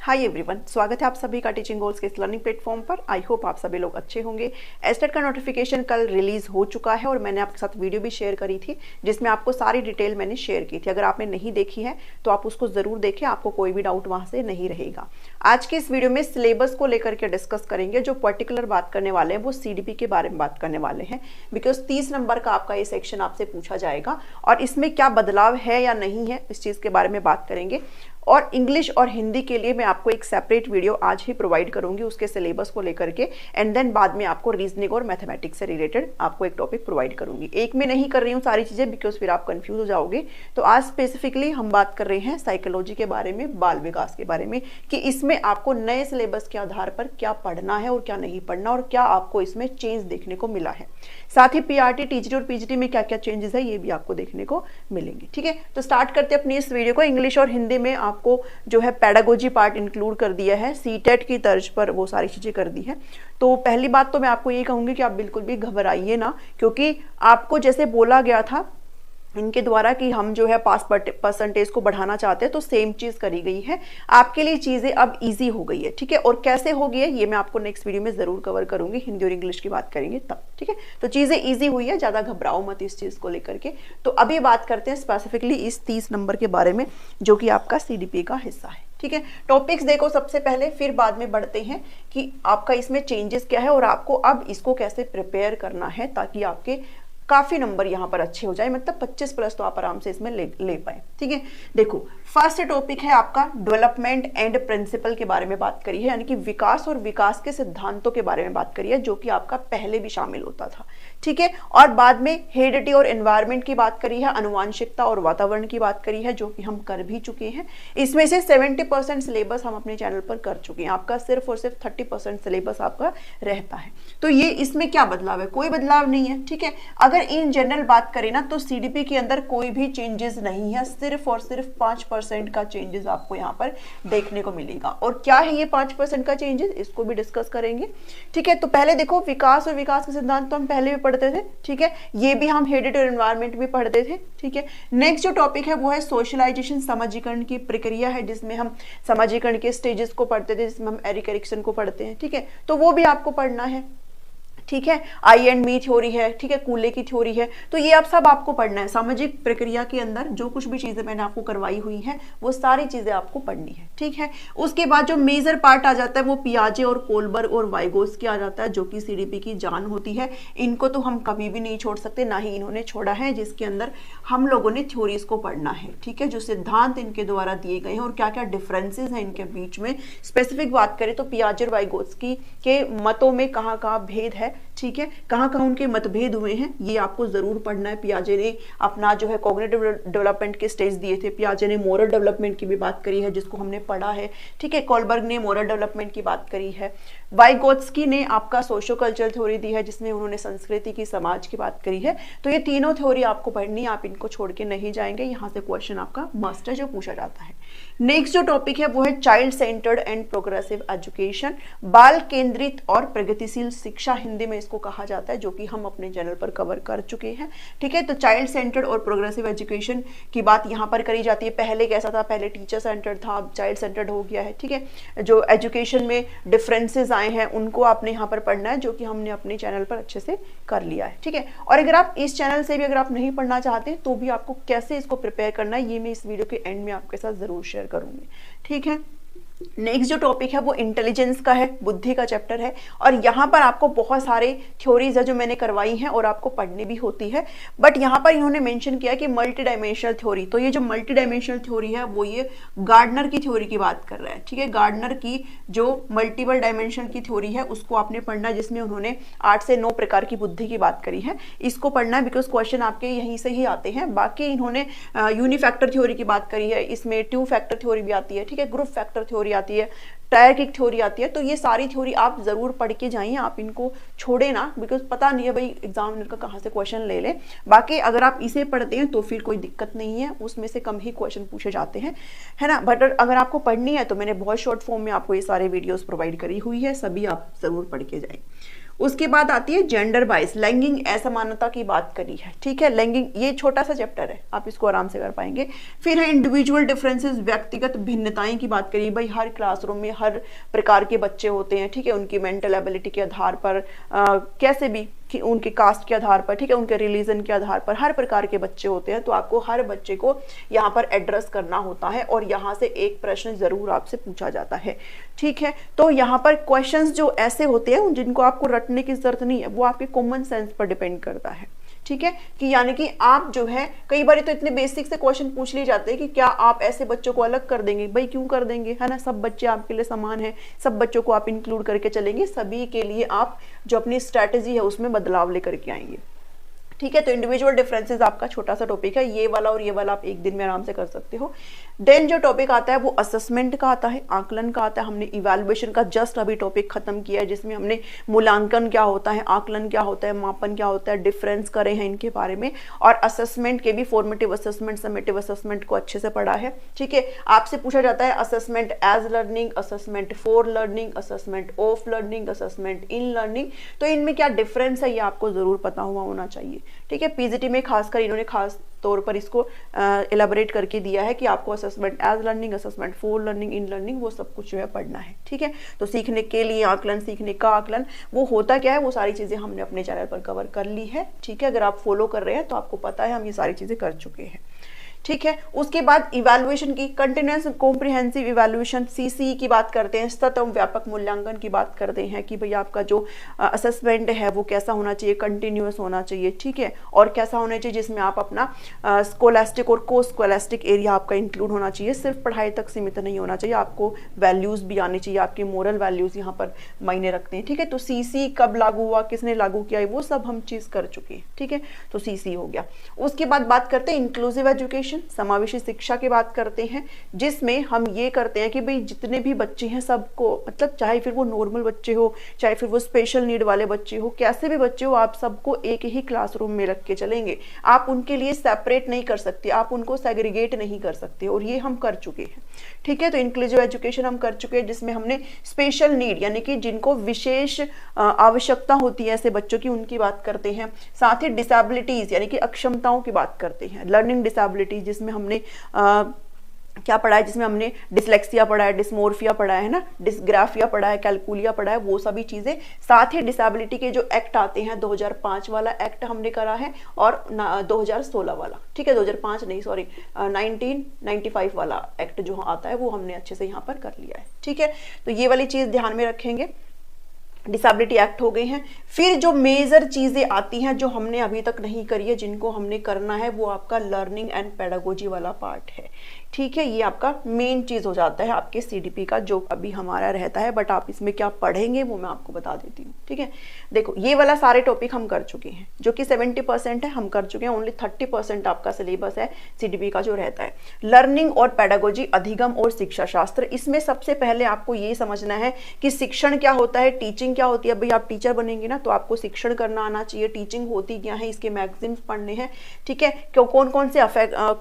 Hi everyone, स्वागत है आप सभी का टीचिंग गोल्स के इस लर्निंग प्लेटफॉर्म पर। आई होप आप सभी लोग अच्छे होंगे। एस्टेट का नोटिफिकेशन कल रिलीज हो चुका है और मैंने आपके साथ वीडियो भी शेयर करी थी जिसमें आपको सारी डिटेल मैंने शेयर की थी। अगर आपने नहीं देखी है तो आप उसको जरूर देखें, आपको कोई भी डाउट वहां से नहीं रहेगा। आज के इस वीडियो में सिलेबस को लेकर के डिस्कस करेंगे। जो पर्टिकुलर बात करने वाले हैं वो सीडीपी के बारे में बात करने वाले हैं, बिकॉज 30 नंबर का आपका ये सेक्शन आपसे पूछा जाएगा और इसमें क्या बदलाव है या नहीं है इस चीज के बारे में बात करेंगे। और इंग्लिश और हिंदी के लिए मैं आपको एक सेपरेट वीडियो आज ही प्रोवाइड करूंगी उसके सिलेबस को लेकर के, एंड देन बाद में आपको रीजनिंग और मैथमेटिक्स से रिलेटेड आपको एक टॉपिक प्रोवाइड करूंगी। एक में नहीं कर रही हूँ सारी चीजें बिकॉज फिर आप कंफ्यूज हो जाओगे। तो आज स्पेसिफिकली हम बात कर रहे हैं साइकोलॉजी के बारे में, बाल विकास के बारे में, कि इसमें आपको नए सिलेबस के आधार पर क्या पढ़ना है और क्या नहीं पढ़ना और क्या आपको इसमें चेंज देखने को मिला है। साथ ही पीआरटी, टीजीटी और पीजीटी में क्या क्या चेंजेस है ये भी आपको देखने को मिलेंगे। ठीक है, तो स्टार्ट करते हैं अपनी इस वीडियो को। इंग्लिश और हिंदी में आपको जो है पेडागोजी पार्ट इंक्लूड कर दिया है, सीटेट की तर्ज पर वो सारी चीजें कर दी है। तो पहली बात तो मैं आपको ये कहूंगी कि आप बिल्कुल भी घबराइए ना, क्योंकि आपको जैसे बोला गया था इनके द्वारा कि हम जो है पास परसेंटेज को बढ़ाना चाहते हैं, तो सेम चीज करी गई है। आपके लिए चीजें अब इजी हो गई है। ठीक है, और कैसे हो गई है ये मैं आपको नेक्स्ट वीडियो में जरूर कवर करूंगी। हिंदी और इंग्लिश की बात करेंगे तब। ठीक है, तो चीजें इजी हुई है, ज्यादा घबराओ मत इस चीज को लेकर के। तो अभी बात करते हैं स्पेसिफिकली इस 30 नंबर के बारे में जो कि आपका सीडीपी का हिस्सा है। ठीक है, टॉपिक्स देखो सबसे पहले, फिर बाद में बढ़ते हैं कि आपका इसमें चेंजेस क्या है और आपको अब इसको कैसे प्रिपेयर करना है ताकि आपके काफी नंबर यहाँ पर अच्छे हो जाए, मतलब 25 प्लस तो आप आराम से इसमें ले पाए। ठीक है, देखो फर्स्ट टॉपिक है आपका डेवलपमेंट एंड प्रिंसिपल के बारे में बात करी है, यानी कि विकास और विकास के सिद्धांतों के बारे में बात करी है, जो कि आपका पहले भी शामिल होता था। ठीक है, और बाद में हेरिडिटी और एनवायरमेंट की बात करी है, अनुवांशिकता और वातावरण की बात करी है, जो कि हम कर भी चुके हैं। इसमें से 70% सिलेबस हम अपने चैनल पर कर चुके हैं। आपका सिर्फ और सिर्फ 30% सिलेबस आपका रहता है। तो ये इसमें क्या बदलाव है? कोई बदलाव नहीं है। ठीक है, अगर इन जनरल बात करें ना तो सीडीपी के अंदर कोई भी चेंजेस नहीं है, सिर्फ और सिर्फ 5% का चेंजेस आपको यहाँ पर देखने को मिलेगा। और क्या है ये 5% का चेंजेस, इसको भी डिस्कस करेंगे। ठीक है, तो पहले देखो विकास और विकास के सिद्धांत तो हम पहले भी पढ़ते थे। ठीक है, ये भी हम हेरिडिटी और एनवायरमेंट भी पढ़ते थे। ठीक है, नेक्स्ट जो टॉपिक है वो है सोशलाइजेशन, समाजीकरण की प्रक्रिया है, जिसमें हम समाजीकरण के स्टेजेस को पढ़ते थे, जिसमें हम एरिक एरिक्सन को पढ़ते हैं। ठीक है, तो वो भी आपको पढ़ना है। ठीक है, आई एंड मी थ्योरी है, ठीक है, कूले की थ्योरी है, तो ये आप सब आपको पढ़ना है। सामाजिक प्रक्रिया के अंदर जो कुछ भी चीजें मैंने आपको करवाई हुई है वो सारी चीजें आपको पढ़नी है। ठीक है, उसके बाद जो मेजर पार्ट आ जाता है वो पियाजे और कोलबर्ग और वाइगोत्स्की आ जाता है, जो कि सीडीपी की जान होती है। इनको तो हम कभी भी नहीं छोड़ सकते, ना ही इन्होंने छोड़ा है, जिसके अंदर हम लोगों ने थ्योरीज को पढ़ना है। ठीक है, जो सिद्धांत इनके द्वारा दिए गए हैं और क्या क्या डिफरेंसेस हैं इनके बीच में। स्पेसिफिक बात करें तो पियाजे और वाइगोत्स्की के मतों में कहाँ कहाँ भेद है, ठीक है, कहाँ कहाँ उनके मतभेद हुए हैं, ये आपको जरूर पढ़ना है। पियाजे ने अपना जो है कॉग्निटिव डेवलपमेंट के स्टेज दिए थे, पियाजे ने मोरल डेवलपमेंट की भी बात करी है जिसको हमने पढ़ा है। ठीक है, कोलबर्ग ने मोरल डेवलपमेंट की बात करी है, वाइगोत्स्की ने आपका सोशो कल्चरल थ्योरी दी है जिसमें उन्होंने संस्कृति की, समाज की बात करी है। तो ये तीनों थ्योरी आपको पढ़नी है, आप इनको छोड़ के नहीं जाएंगे। यहाँ से क्वेश्चन आपका मस्ट है जो पूछा जाता है। नेक्स्ट जो टॉपिक है वो है child centred and progressive education, बाल केंद्रित और प्रगतिशील शिक्षा हिंदी में इसको कहा जाता है, जो कि हम अपने चैनल पर कवर कर चुके हैं। ठीक है, तो चाइल्ड सेंटर्ड और प्रोग्रेसिव एजुकेशन की बात यहाँ पर करी जाती है। पहले कैसा था, पहले टीचर सेंटर्ड था, अब चाइल्ड सेंटर्ड हो गया है। ठीक है, जो एजुकेशन में डिफरेंसेस आए हैं उनको आपने यहाँ पर पढ़ना है, जो कि हमने अपने चैनल पर अच्छे से कर लिया है। ठीक है, और अगर आप इस चैनल से भी अगर आप नहीं पढ़ना चाहते तो भी आपको कैसे इसको प्रिपेयर करना है ये मैं इस वीडियो के एंड में आपके साथ जरूर शेयर करूंगी। ठीक है, नेक्स्ट जो टॉपिक है वो इंटेलिजेंस का है, बुद्धि का चैप्टर है, और यहाँ पर आपको बहुत सारे थ्योरीज है जो मैंने करवाई हैं और आपको पढ़नी भी होती है। बट यहाँ पर इन्होंने मेंशन किया कि मल्टी डायमेंशनल थ्योरी, तो ये जो मल्टी डायमेंशनल थ्योरी है वो ये गार्डनर की थ्योरी की बात कर रहा है। ठीक है, गार्डनर की जो मल्टीपल डायमेंशन की थ्योरी है उसको आपने पढ़ना है, जिसमें उन्होंने 8 से 9 प्रकार की बुद्धि की बात करी है। इसको पढ़ना है बिकॉज क्वेश्चन आपके यहीं से ही आते हैं। बाकी इन्होंने यूनिफैक्टर थ्योरी की बात करी है, इसमें 2 फैक्टर थ्योरी भी आती है। ठीक है, ग्रुप फैक्टर थ्योरी आती है, टायर्किक थ्योरी आती है। तो ये सारी थ्योरी आप जरूर पढ़ के जाइए, आप इनको छोड़े ना, बिकॉज पता नहीं है भाई एग्जामिनर का कहाँ से क्वेश्चन ले ले। बाकी अगर आप इसे पढ़ते हैं तो फिर कोई दिक्कत नहीं है, उसमें से कम ही क्वेश्चन पूछे जाते हैं, है ना। बट अगर आपको पढ़नी है तो मैंने बहुत शॉर्ट फॉर्म में आपको ये सारे वीडियोस प्रोवाइड करी हुई है, सभी आप जरूर पढ़ के जाएं। उसके बाद आती है जेंडर बाइस, लैंगिक असमानता की बात करी है, ठीक है। लैंगिक, ये छोटा सा चैप्टर है, आप इसको आराम से कर पाएंगे। फिर है इंडिविजुअल डिफरेंसेस, व्यक्तिगत भिन्नताएं की बात करिए। भाई हर क्लासरूम में हर प्रकार के बच्चे होते हैं, ठीक है, उनकी मेंटल एबिलिटी के आधार पर कैसे भी कि उनके कास्ट के आधार पर, ठीक है, उनके रिलीजन के आधार पर हर प्रकार के बच्चे होते हैं। तो आपको हर बच्चे को यहाँ पर एड्रेस करना होता है और यहाँ से एक प्रश्न जरूर आपसे पूछा जाता है, ठीक है। तो यहाँ पर क्वेश्चंस जो ऐसे होते हैं जिनको आपको रटने की जरूरत नहीं है, वो आपके कॉमन सेंस पर डिपेंड करता है, ठीक है। कि यानी कि आप जो है कई बार तो इतने बेसिक से क्वेश्चन पूछ लिए जाते हैं कि क्या आप ऐसे बच्चों को अलग कर देंगे। भाई क्यों कर देंगे, है ना, सब बच्चे आपके लिए समान है, सब बच्चों को आप इंक्लूड करके चलेंगे, सभी के लिए आप जो अपनी स्ट्रैटेजी है उसमें बदलाव लेकर के आएंगे, ठीक है। तो इंडिविजुअल डिफरेंसेस आपका छोटा सा टॉपिक है, ये वाला और ये वाला आप एक दिन में आराम से कर सकते हो। देन जो टॉपिक आता है वो असेसमेंट का आता है, आकलन का आता है। हमने इवैल्यूएशन का जस्ट अभी टॉपिक खत्म किया है, जिसमें हमने मूल्यांकन क्या होता है, आकलन क्या होता है, मापन क्या होता है, डिफरेंस करे हैं इनके बारे में। और असेसमेंट के भी फॉर्मेटिव असेसमेंट, समेटिव असेसमेंट को अच्छे से पढ़ा है, ठीक है। आपसे पूछा जाता है assessment as learning, assessment for learning, assessment of learning, assessment in learning. तो इनमें क्या डिफरेंस है ये आपको जरूर पता हुआ होना चाहिए, ठीक है। पीजीटी में खासकर इन्होंने खास तौर पर इसको एलाबोरेट करके दिया है कि आपको assessment as learning, assessment for learning, in learning, वो सब कुछ जो है पढ़ना है, ठीक है। तो सीखने के लिए आकलन, सीखने का आकलन वो होता क्या है, वो सारी चीजें हमने अपने चैनल पर कवर कर ली है, ठीक है। अगर आप फॉलो कर रहे हैं तो आपको पता है हम ये सारी चीजें कर चुके हैं, ठीक है। उसके बाद इवैल्यूएशन की, कंटिन्यूअस कॉम्प्रिहेंसिव इवैल्यूएशन सीसी की बात करते हैं, सतत एवं व्यापक मूल्यांकन की बात करते हैं कि भाई आपका जो असेसमेंट है वो कैसा होना चाहिए, कंटिन्यूअस होना चाहिए, ठीक है। और कैसा होना चाहिए जिसमें आप अपना स्कोलास्टिक और को स्कोलास्टिक एरिया आपका इंक्लूड होना चाहिए, सिर्फ पढ़ाई तक सीमित नहीं होना चाहिए, आपको वैल्यूज भी आनी चाहिए, आपके मोरल वैल्यूज यहाँ पर मायने रखते हैं, ठीक है। तो सीसी कब लागू हुआ, किसने लागू किया, वो सब हम चीज कर चुके हैं, ठीक है। तो सीसी हो गया। उसके बाद बात करते हैं इंक्लूसिव एजुकेशन, समावेशी शिक्षा की बात करते हैं, जिसमें हम ये करते हैं कि भाई जितने भी बच्चे हैं सबको, मतलब चाहे फिर वो नॉर्मल बच्चे हो, चाहे फिर वो स्पेशल नीड वाले बच्चे हो, कैसे भी बच्चे हो, आप सबको एक ही क्लासरूम में रख के चलेंगे। आप उनके लिए सेपरेट नहीं कर सकते, आप उनको सेग्रीगेट नहीं कर सकते, और ये हम कर चुके हैं, ठीक है। तो इंक्लूसिव एजुकेशन हम कर चुके हैं, जिसमें हमने स्पेशल नीड यानी कि जिनको विशेष आवश्यकता होती है ऐसे बच्चों की, उनकी बात करते हैं। साथ ही डिसेबिलिटीज यानी कि अक्षमताओं की बात करते हैं, लर्निंग डिसेबिलिटीज, जिसमें हमने क्या पढ़ा है, जिसमें हमने डिसलेक्सिया पढ़ा है, डिस्मोर्फिया पढ़ा है ना, डिस्ग्राफिया पढ़ा है, कैलकुलिया पढ़ा है, वो सभी चीजें। साथ ही डिसेबिलिटी के जो एक्ट आते हैं, 2005 वाला एक्ट हमने करा है और 2016 वाला, ठीक है, 2005 नहीं सॉरी 1995 वाला एक्ट जो आता है वो हमने अच्छे से यहाँ पर कर लिया है, ठीक है। तो ये वाली चीज ध्यान में रखेंगे। डिसेबिलिटी एक्ट हो गए हैं। फिर जो मेजर चीजें आती हैं जो हमने अभी तक नहीं करी है, जिनको हमने करना है, वो आपका लर्निंग एंड पेडागोजी वाला पार्ट है, ठीक है। ये आपका मेन चीज हो जाता है आपके सीडीपी का, जो अभी हमारा रहता है, बट आप इसमें क्या पढ़ेंगे वो मैं आपको बता देती हूँ, ठीक है। देखो ये वाला सारे टॉपिक हम कर चुके हैं, जो कि 70% है हम कर चुके हैं, ओनली 30% आपका सिलेबस है सीडीपी का जो रहता है। लर्निंग और पेडागोजी, अधिगम और शिक्षा शास्त्र। इसमें सबसे पहले आपको ये समझना है कि शिक्षण क्या होता है, टीचिंग क्या होती है। भाई आप टीचर बनेंगे ना, तो आपको शिक्षण करना आना चाहिए, टीचिंग होती क्या है, इसके मैगजीन्स पढ़ने हैं, ठीक है। कौन कौन से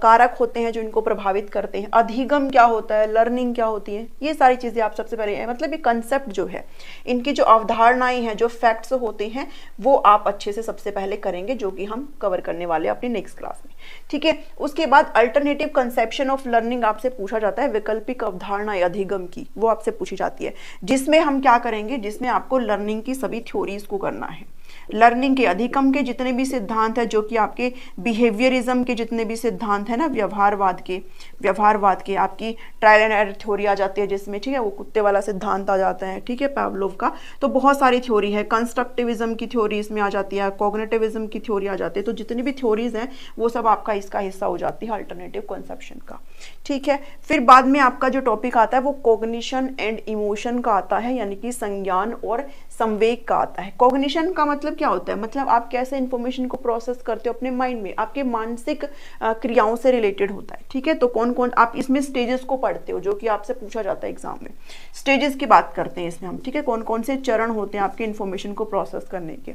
कारक होते हैं जो इनको प्रभावित करते हैं, अधिगम क्या होता है, लर्निंग क्या होती है, ये सारी चीजें आप सबसे पहले, मतलब ये कंसेप्ट जो है, इनकी जो अवधारणाएं हैं, जो फैक्ट्स होते हैं, वो आप अच्छे से सबसे पहले करेंगे, जो कि हम कवर करने वाले हैं अपनी नेक्स्ट क्लास में, ठीक है। उसके बाद अल्टरनेटिव कंसेप्शन ऑफ लर्निंग आपसे पूछा जाता है, वैकल्पिक अवधारणाएं अधिगम की, वो आपसे पूछी जाती है, जिसमें हम क्या करेंगे, जिसमें आपको लर्निंग की सभी थ्योरीज को करना है। लर्निंग के, अधिगम के जितने भी सिद्धांत है, जो कि आपके बिहेवियरिज्म के जितने भी सिद्धांत है ना, व्यवहारवाद के आपकी ट्रायल एंड एरर थ्योरी आ जाती है, जिसमें, ठीक है, वो कुत्ते वाला सिद्धांत आ जाता है, ठीक है, पावलोव का। तो बहुत सारी थ्योरी है, कंस्ट्रक्टिविज्म की थ्योरी इसमें आ जाती है, कॉग्निटिविज्म की थ्योरी आ जाती है। तो जितनी भी थ्योरीज हैं वो सब आपका इसका हिस्सा हो जाती है, अल्टरनेटिव कंसेप्शन का, ठीक है। फिर बाद में आपका जो टॉपिक आता है वो कॉग्निशन एंड इमोशन का आता है, यानी कि संज्ञान और संवेग का आता है। कॉग्निशन का मतलब क्या होता है, मतलब आप कैसे इंफॉर्मेशन को प्रोसेस करते हो अपने माइंड में, आपके मानसिक क्रियाओं से रिलेटेड होता है, ठीक है। तो कौन कौन आप इसमें स्टेजेस को पढ़ते हो, जो कि आपसे पूछा जाता है एग्जाम में, स्टेजेस की बात करते हैं इसमें हम, ठीक है, कौन कौन से चरण होते हैं आपके इंफॉर्मेशन को प्रोसेस करने के।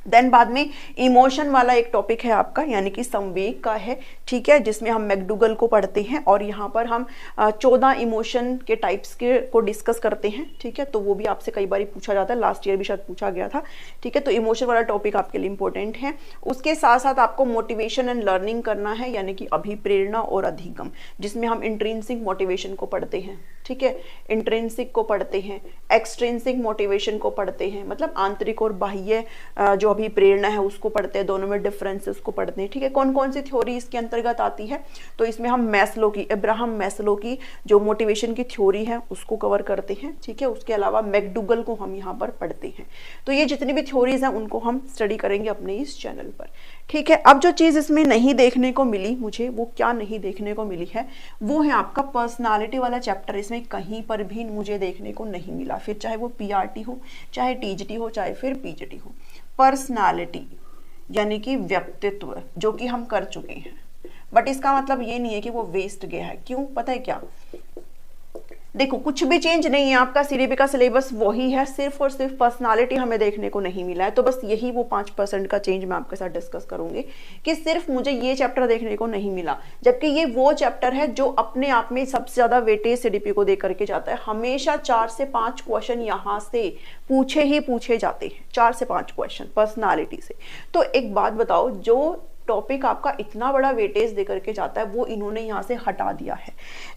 देन बाद में इमोशन वाला एक टॉपिक है आपका, यानी कि संवेग का है, ठीक है, जिसमें हम मैकडूगल को पढ़ते हैं और यहाँ पर हम 14 इमोशन के टाइप्स के को डिस्कस करते हैं, ठीक है। तो वो भी आपसे कई बार पूछा जाता है, लास्ट ईयर भी शायद पूछा गया था, ठीक है। तो इमोशन वाला टॉपिक आपके लिए इंपॉर्टेंट है। उसके साथ साथ आपको मोटिवेशन एंड लर्निंग करना है, यानी कि अभिप्रेरणा और अधिगम, जिसमें हम इंट्रिंसिक मोटिवेशन को पढ़ते हैं, ठीक है, इंट्रिंसिक को पढ़ते हैं, एक्सट्रिंसिक मोटिवेशन को पढ़ते हैं, मतलब आंतरिक और बाह्य जो अभी प्रेरणा है उसको पढ़ते हैं, दोनों में डिफरेंसेस को पढ़ते हैं, ठीक है। कौन कौन सी थ्योरी इसके अंतर्गत आती है, तो इसमें हम मैस्लो की, अब्राहम मैस्लो की जो मोटिवेशन की थ्योरी है उसको कवर करते हैं, ठीक है। उसके अलावा मैकडूगल को हम यहाँ पर पढ़ते हैं। तो ये जितनी भी थ्योरीज हैं उनको हम स्टडी करेंगे अपने इस चैनल पर, ठीक है। अब जो चीज इसमें नहीं देखने को मिली मुझे, वो क्या नहीं देखने को मिली है, वो है आपका पर्सनालिटी वाला चैप्टर। इसमें कहीं पर भी मुझे देखने को नहीं मिला, फिर चाहे वो पीआरटी हो, चाहे टीजीटी हो, चाहे फिर पीजीटी हो। पर्सनालिटी यानी कि व्यक्तित्व, जो कि हम कर चुके हैं, बट इसका मतलब ये नहीं है कि वो वेस्ट गया है। क्यों, पता है क्या, देखो कुछ भी चेंज नहीं है, आपका सीडीपी का सिलेबस वही है, सिर्फ और सिर्फ पर्सनालिटी हमें देखने को नहीं मिला है। तो बस यही वो 5% का चेंज मैं आपके साथ डिस्कस करूंगी कि सिर्फ मुझे ये चैप्टर देखने को नहीं मिला, जबकि ये वो चैप्टर है जो अपने आप में सबसे ज्यादा वेटेज सीडीपी को दे करके जाता है। हमेशा 4 से 5 क्वेश्चन यहाँ से पूछे जाते हैं, 4 से 5 क्वेश्चन पर्सनालिटी से। तो एक बात बताओ, जो टॉपिक आपका इतना बड़ा वेटेज देकर के जाता है वो इन्होंने यहाँ से हटा दिया है।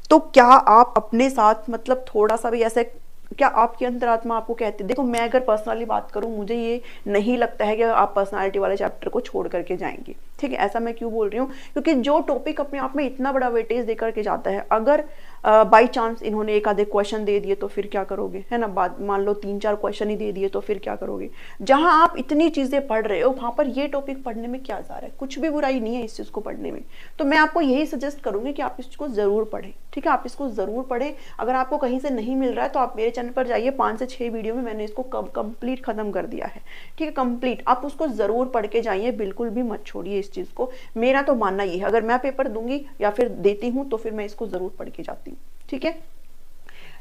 तो क्या आप अपने साथ मतलब थोड़ा सा भी ऐसे, क्या आपकी अंतरात्मा आपको कहती है, देखो मैं अगर पर्सनली बात करूं, मुझे ये नहीं लगता है कि आप पर्सनालिटी वाले चैप्टर को छोड़ करके जाएंगे, ठीक है। ऐसा मैं क्यों बोल रही हूँ, क्योंकि जो टॉपिक अपने आप में इतना बड़ा वेटेज दे करके जाता है, अगर बाई चांस इन्होंने एक आधे क्वेश्चन दे दिए तो फिर क्या करोगे, है ना। मान लो 3-4 क्वेश्चन ही दे दिए तो फिर क्या करोगे। जहां आप इतनी चीजें पढ़ रहे हो वहां पर ये टॉपिक पढ़ने में क्या जा रहा है, कुछ भी बुराई नहीं है इस चीज को पढ़ने में। तो मैं आपको यही सजेस्ट करूंगी कि आप इसको जरूर पढ़ें, ठीक है, आप इसको जरूर पढ़ें। अगर आपको कहीं से नहीं मिल रहा है तो आप मेरे चैनल पर जाइए, 5 से 6 वीडियो में मैंने इसको कंप्लीट खत्म कर दिया है, ठीक है, कंप्लीट। आप उसको जरूर पढ़ के जाइए, बिल्कुल भी मत छोड़िए इस चीज को। मेरा तो मानना ये है, अगर मैं पेपर दूंगी या फिर देती हूँ तो फिर मैं इसको जरूर पढ़ के जाती हूँ, ठीक है।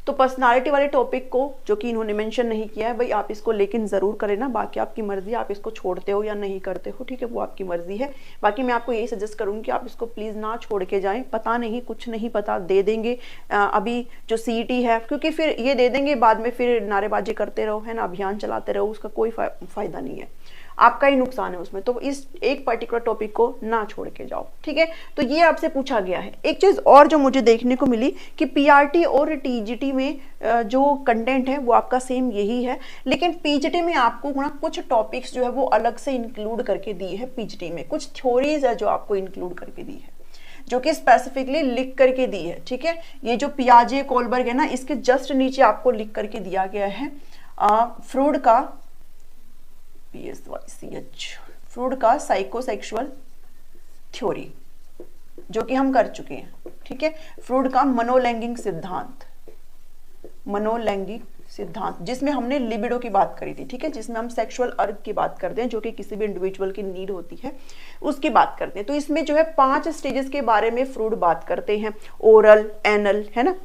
तो पर्सनालिटी वाले टॉपिक को, जो कि इन्होंने मेंशन नहीं किया है, भाई आप इसको लेकिन जरूर करें ना, बाकी आपकी मर्जी, आप इसको छोड़ते हो या नहीं करते हो, ठीक है, वो आपकी मर्जी है। बाकी मैं आपको यही सजेस्ट करूंगी कि आप इसको प्लीज ना छोड़ के जाएं। पता नहीं, कुछ नहीं पता, दे देंगे अभी जो सीईटी है, क्योंकि फिर ये दे देंगे, बाद में फिर नारेबाजी करते रहो, है ना, अभियान चलाते रहो, उसका कोई फायदा नहीं है, आपका ही नुकसान है उसमें। तो इस एक पर्टिकुलर टॉपिक को ना छोड़ के जाओ, ठीक है। तो ये आपसे पूछा गया है। एक चीज और जो मुझे देखने को मिली कि पीआरटी और टीजीटी में जो कंटेंट है वो आपका सेम यही है, लेकिन पीजीटी में आपको ना कुछ टॉपिक्स जो है वो अलग से इंक्लूड करके दी है। पीजीटी में कुछ थ्योरीज है जो आपको इंक्लूड करके दी है, जो कि स्पेसिफिकली लिख करके दी है, ठीक है। ये जो पियाजे कोलबर्ग है ना, इसके जस्ट नीचे आपको लिख करके दिया गया है फ्रूड का फ्रूड का साइकोसेक्सुअल थ्योरी, जो कि हम कर चुके हैं, ठीक है। फ्रूड का मनोलैंगिक सिद्धांत, जिसमें हमने लिबिडो की बात करी थी, ठीक है, जिसमें हम सेक्सुअल अर्ग की बात करते हैं, जो कि किसी भी इंडिविजुअल की नीड होती है, उसकी बात करते हैं। तो इसमें जो है 5 स्टेजेस के बारे में फ्रूड बात करते हैं, ओरल, एनल, है ना,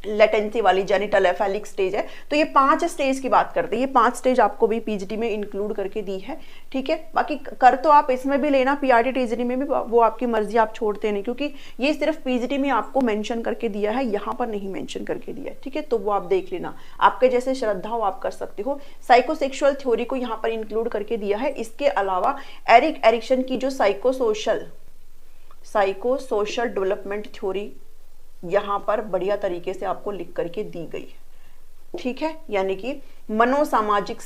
लेटेंसी वाली जेनिटल एफेलिक स्टेज है। तो ये 5 स्टेज की बात करते हैं। ये 5 स्टेज आपको भी पीजीटी में इंक्लूड करके दी है, ठीक है। बाकी कर तो आप इसमें भी लेना, पीआरटी टीजीटी में भी, वो आपकी मर्जी, आप छोड़ते नहीं, क्योंकि ये सिर्फ पीजीटी में आपको मेंशन करके दिया है, यहाँ पर नहीं मेंशन करके दिया है, ठीक है। तो वो आप देख लेना, आपके जैसे श्रद्धा हो आप कर सकते हो। साइकोसेक्सुअल थ्योरी को यहाँ पर इंक्लूड करके दिया है। इसके अलावा एरिक एरिक्सन की जो साइकोसोशल डेवलपमेंट थ्योरी यहां पर बढ़िया तरीके से आपको लिख करके दी गई है, ठीक है। यानी कि मनोसामाजिक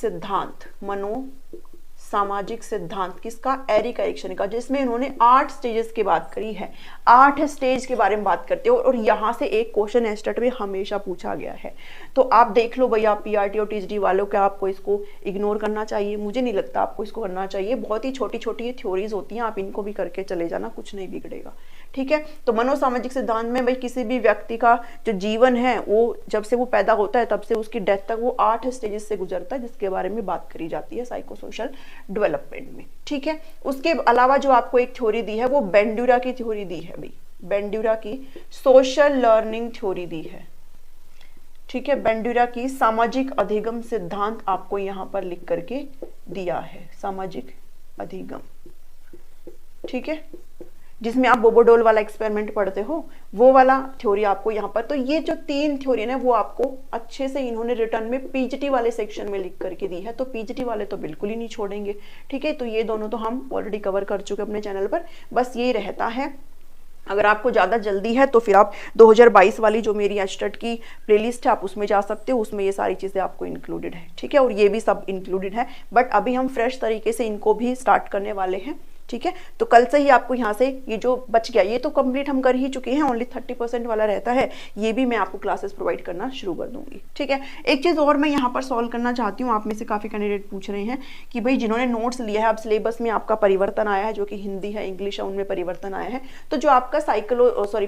सिद्धांत किसका, एरिक एरिक्सन का, जिसमें इन्होंने 8 स्टेजेस की बात करी है। 8 स्टेज के बारे में बात करते हो, और यहां से एक क्वेश्चन एस्टेट में हमेशा पूछा गया है। तो आप देख लो भैया, पीआरटी और टीजीटी वालों क्या आपको इसको इग्नोर करना चाहिए? मुझे नहीं लगता आपको इसको करना चाहिए। बहुत ही छोटी छोटी थ्योरीज होती हैं, आप इनको भी करके चले जाना, कुछ नहीं बिगड़ेगा, ठीक है। तो मनोसामाजिक सिद्धांत में भाई किसी भी व्यक्ति का जो जीवन है, वो जब से वो पैदा होता है तब से उसकी डेथ तक वो 8 स्टेजेस से गुजरता है, जिसके बारे में बात करी जाती है साइकोसोशल डेवलपमेंट में, ठीक है। उसके अलावा जो आपको एक थ्योरी दी है वो बेंडूरा की थ्योरी दी है भाई, बेंडूरा की सोशल लर्निंग थ्योरी दी है, ठीक है, बेंडुरा की सामाजिक अधिगम सिद्धांत आपको यहाँ पर लिख करके दिया है, सामाजिक अधिगम, ठीक है, जिसमें आप बोबोडोल वाला एक्सपेरिमेंट पढ़ते हो, वो वाला थ्योरी आपको यहाँ पर। तो ये जो 3 थ्योरी है वो आपको अच्छे से इन्होंने रिटर्न में पीजीटी वाले सेक्शन में लिख करके दी है, तो पीजीटी वाले तो बिल्कुल ही नहीं छोड़ेंगे, ठीक है। तो ये दोनों तो हम ऑलरेडी कवर कर चुके अपने चैनल पर, बस ये रहता है। अगर आपको ज़्यादा जल्दी है तो फिर आप 2022 वाली जो मेरी एस्टेट की प्लेलिस्ट है आप उसमें जा सकते हो, उसमें ये सारी चीज़ें आपको इंक्लूडेड है, ठीक है, और ये भी सब इंक्लूडेड है। बट अभी हम फ्रेश तरीके से इनको भी स्टार्ट करने वाले हैं, ठीक है। तो कल से ही आपको यहाँ से ये जो बच गया ये तो कंप्लीट हम कर ही चुके हैं, ओनली 30% वाला रहता है, ये भी मैं आपको क्लासेस प्रोवाइड करना शुरू कर दूंगी, ठीक है। एक चीज़ और मैं यहाँ पर सॉल्व करना चाहती हूँ, आप में से काफ़ी कैंडिडेट पूछ रहे हैं कि भाई जिन्होंने नोट्स लिया है, अब सिलेबस में आपका परिवर्तन आया है, जो कि हिंदी है, इंग्लिश है, उनमें परिवर्तन आया है, तो जो आपका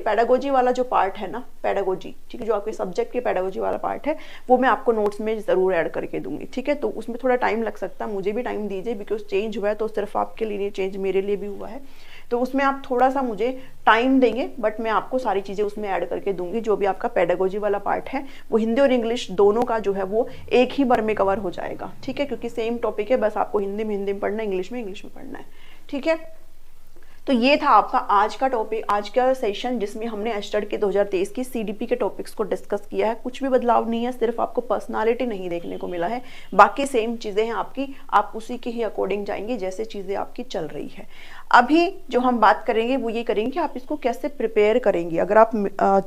पैडागोजी वाला जो पार्ट है ना, पैडागोजी, ठीक है, जो आपके सब्जेक्ट के पैडागोजी वाला पार्ट है वो मैं आपको नोट्स में जरूर ऐड करके दूंगी, ठीक है। तो उसमें थोड़ा टाइम लग सकता है, मुझे भी टाइम दीजिए, बिकॉज चेंज हुआ है तो सिर्फ आपके लिए चेंज मेरे लिए भी हुआ है, तो उसमें आप थोड़ा सा मुझे टाइम देंगे, बट मैं आपको सारी चीज़ें उसमें ऐड करके दूंगी। जो भी आपका पेडागोजी वाला पार्ट है वो हिंदी और इंग्लिश दोनों का जो है वो एक ही बार में कवर हो जाएगा, ठीक है, क्योंकि सेम टॉपिक है, बस आपको हिंदी में पढ़ना है, इंग्लिश में पढ़ना है, ठीक है। तो ये था आपका आज का टॉपिक, आज का सेशन, जिसमें हमने एस्टेट के 2023 की सीडीपी के टॉपिक्स को डिस्कस किया है। कुछ भी बदलाव नहीं है, सिर्फ आपको पर्सनालिटी नहीं देखने को मिला है, बाकी सेम चीज़ें हैं आपकी, आप उसी के ही अकॉर्डिंग जाएंगे जैसे चीज़ें आपकी चल रही है। अभी जो हम बात करेंगे वो ये करेंगे कि आप इसको कैसे प्रिपेयर करेंगे। अगर आप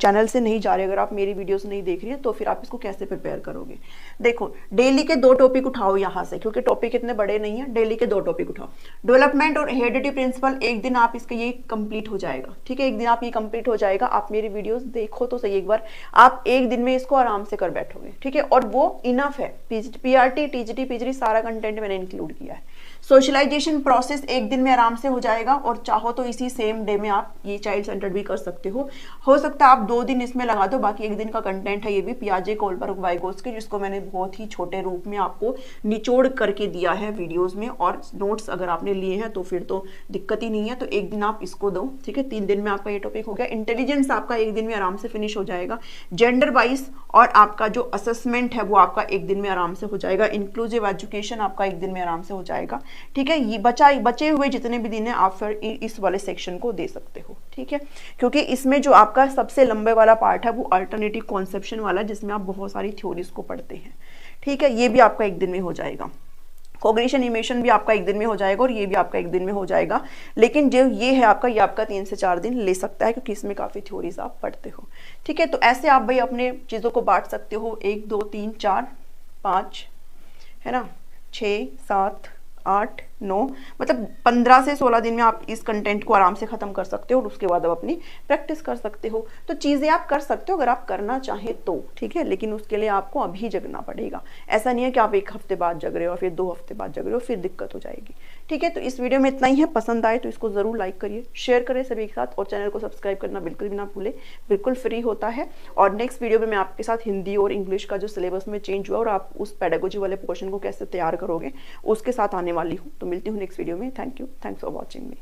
चैनल से नहीं जा रहे, अगर आप मेरी वीडियोस नहीं देख रही है, तो फिर आप इसको कैसे प्रिपेयर करोगे। देखो, डेली के 2 टॉपिक उठाओ यहाँ से, क्योंकि टॉपिक इतने बड़े नहीं है, डेली के 2 टॉपिक उठाओ। डेवलपमेंट और हेरिडिटी प्रिंसिपल, एक दिन आप इसका ये कंप्लीट हो जाएगा, ठीक है, एक दिन आप ये कंप्लीट हो जाएगा। आप मेरी वीडियोस देखो तो सही एक बार, आप एक दिन में इसको आराम से कर बैठोगे, ठीक है, और वो इनफ है। पीआरटी, टीजीटी, पीजीटी सारा कंटेंट मैंने इंक्लूड किया है। सोशलाइजेशन प्रोसेस एक दिन में आराम से हो जाएगा, और चाहो तो इसी सेम डे में आप ये चाइल्ड सेंटर्ड भी कर सकते हो सकता है आप 2 दिन इसमें लगा दो, बाकी एक दिन का कंटेंट है ये भी पियाजे, कोलबर्ग, वाइगोत्स्की, जिसको मैंने बहुत ही छोटे रूप में आपको निचोड़ करके दिया है वीडियोस में, और नोट्स अगर आपने लिए हैं तो फिर तो दिक्कत ही नहीं है, तो एक दिन आप इसको दो, ठीक है। 3 दिन में आपका ये टॉपिक हो गया। इंटेलिजेंस आपका एक दिन में आराम से फिनिश हो जाएगा। जेंडर वाइज और आपका जो असेसमेंट है वो आपका एक दिन में आराम से हो जाएगा। इंक्लूसिव एजुकेशन आपका एक दिन में आराम से हो जाएगा, ठीक है। ये बचे हुए जितने भी दिन है आप फिर इस वाले सेक्शन को दे सकते हो, ठीक है, क्योंकि इसमें जो आपका सबसे लंबे वाला पार्ट है वो अल्टरनेटिव कॉन्सेप्शन वाला, जिसमें आप बहुत सारी थ्योरीज को पढ़ते हैं, ठीक है। ये भी आपका एक दिन में हो जाएगा। कॉग्निशन इमेशन भी आपका एक दिन में हो जाएगा, और ये भी आपका एक दिन में हो जाएगा। लेकिन जो ये है आपका, ये आपका 3 से 4 दिन ले सकता है, क्योंकि इसमें काफ़ी थ्योरीज आप पढ़ते हो, ठीक है। तो ऐसे आप भाई अपने चीज़ों को बांट सकते हो, 1 2 3 4 5 है ना, 6 7 8 9, मतलब 15 से 16 दिन में आप इस कंटेंट को आराम से खत्म कर सकते हो, और उसके बाद आप अपनी प्रैक्टिस कर सकते हो। तो चीज़ें आप कर सकते हो अगर आप करना चाहें तो, ठीक है, लेकिन उसके लिए आपको अभी जगना पड़ेगा। ऐसा नहीं है कि आप 1 हफ्ते बाद जग रहे हो, फिर 2 हफ्ते बाद जग रहे हो, फिर दिक्कत हो जाएगी, ठीक है। तो इस वीडियो में इतना ही है। पसंद आए तो इसको ज़रूर लाइक करिए, शेयर करें सभी के साथ, और चैनल को सब्सक्राइब करना बिल्कुल भी ना भूलें, बिल्कुल फ्री होता है। और नेक्स्ट वीडियो में मैं आपके साथ हिंदी और इंग्लिश का जो सिलेबस में चेंज हुआ और आप उस पेडागोजी वाले पोर्शन को कैसे तैयार करोगे उसके साथ आने वाली हूँ। तो मिलती हूँ नेक्स्ट वीडियो में। Thank you, thanks for watching me.